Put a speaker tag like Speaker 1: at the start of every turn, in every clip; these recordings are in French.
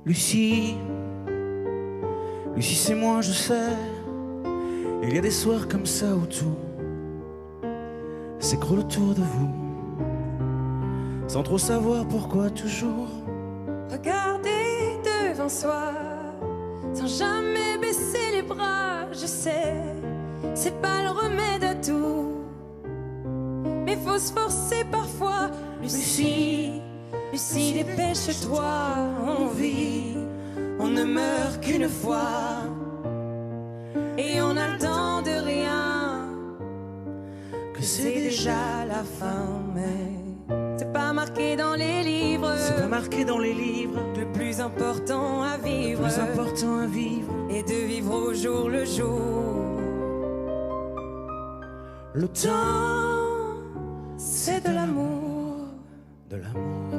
Speaker 1: Lucie, Lucie c'est moi je sais. Il y a des soirs comme ça où tout s'écroule autour de vous, sans trop savoir pourquoi toujours.
Speaker 2: Regarder devant soi, sans jamais baisser les bras. Je sais, c'est pas le remède à tout, mais faut se forcer parfois. Lucie, Lucie, dépêche-toi, on vit, on ne meurt qu'une fois, et on a le temps de rien, que c'est déjà la fin. Mais c'est pas marqué dans les livres,
Speaker 1: c'est pas marqué dans les livres.
Speaker 2: Le plus important à vivre,
Speaker 1: Le plus important à vivre,
Speaker 2: et de vivre au jour le jour.
Speaker 1: Le temps,
Speaker 2: C'est de l'amour.
Speaker 1: de l'amour.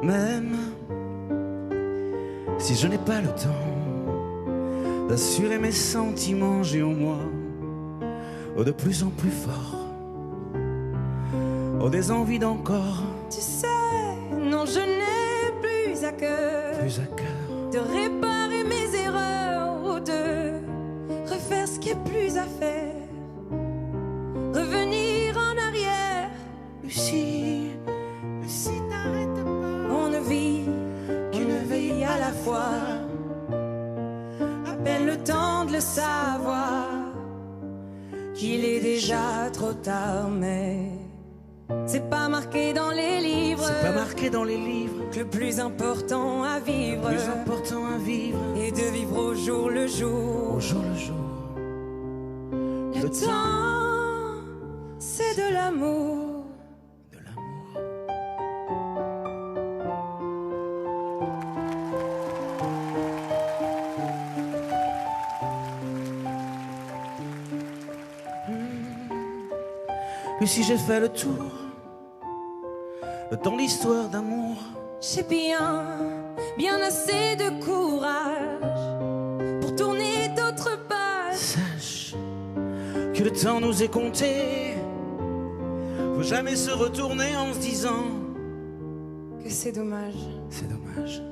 Speaker 1: Même si je n'ai pas le temps d'assurer mes sentiments, j'ai en moi de plus en plus fort des envies d'encore,
Speaker 2: Tu sais, non, je n'ai plus à cœur
Speaker 1: plus à cœur.
Speaker 2: de réparer mes erreurs ou de refaire ce qu'il y a plus à faire. Revenir en arrière,
Speaker 1: Lucie, Lucie t'arrête pas.
Speaker 2: on ne vit qu'une vie à la fois. À peine le temps de le savoir, qu'il est déjà trop tard, mais c'est pas marqué dans les livres.
Speaker 1: C'est pas marqué dans les livres.
Speaker 2: Que le plus important à vivre,
Speaker 1: Le plus important à vivre,
Speaker 2: et de vivre au jour le jour.
Speaker 1: au jour le jour.
Speaker 2: Le temps, c'est de l'amour.
Speaker 1: De l'amour. Lucie, j'ai fait le tour, le temps d'histoire d'amour.
Speaker 2: J'ai bien assez de courage pour tourner d'autres pages.
Speaker 1: Sache que le temps nous est compté. Faut jamais se retourner en se disant
Speaker 2: Que c'est dommage
Speaker 1: c'est dommage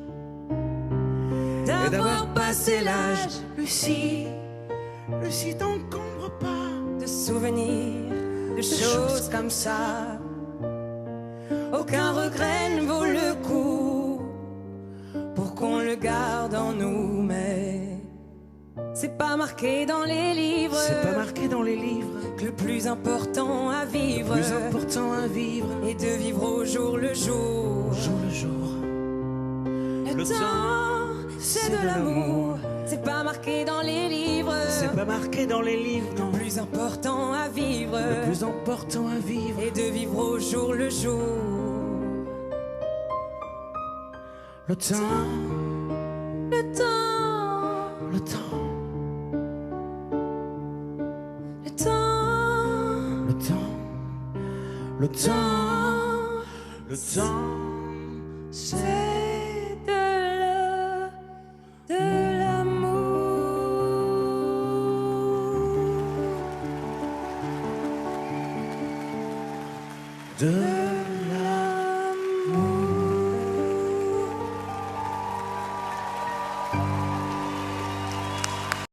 Speaker 2: d'avoir passé l'âge
Speaker 1: Lucie, Lucie, t'encombre pas
Speaker 2: de souvenirs, de choses comme ça. Aucun regret ne vaut le coup pour qu'on le garde en nous, mais c'est pas marqué dans les livres.
Speaker 1: C'est pas marqué dans les livres.
Speaker 2: Que le plus important à vivre,
Speaker 1: Le plus important à vivre,
Speaker 2: et de vivre au jour le jour.
Speaker 1: au jour le jour.
Speaker 2: Le temps, c'est de l'amour. C'est pas marqué dans les livres.
Speaker 1: C'est pas marqué dans les livres, non.
Speaker 2: Le plus important à vivre,
Speaker 1: Le plus important à vivre,
Speaker 2: et de vivre au jour le jour.
Speaker 1: le temps,
Speaker 2: Le temps,
Speaker 1: le temps,
Speaker 2: le temps,
Speaker 1: le temps, le temps, le temps, c'est
Speaker 2: c'est de l'amour.
Speaker 1: de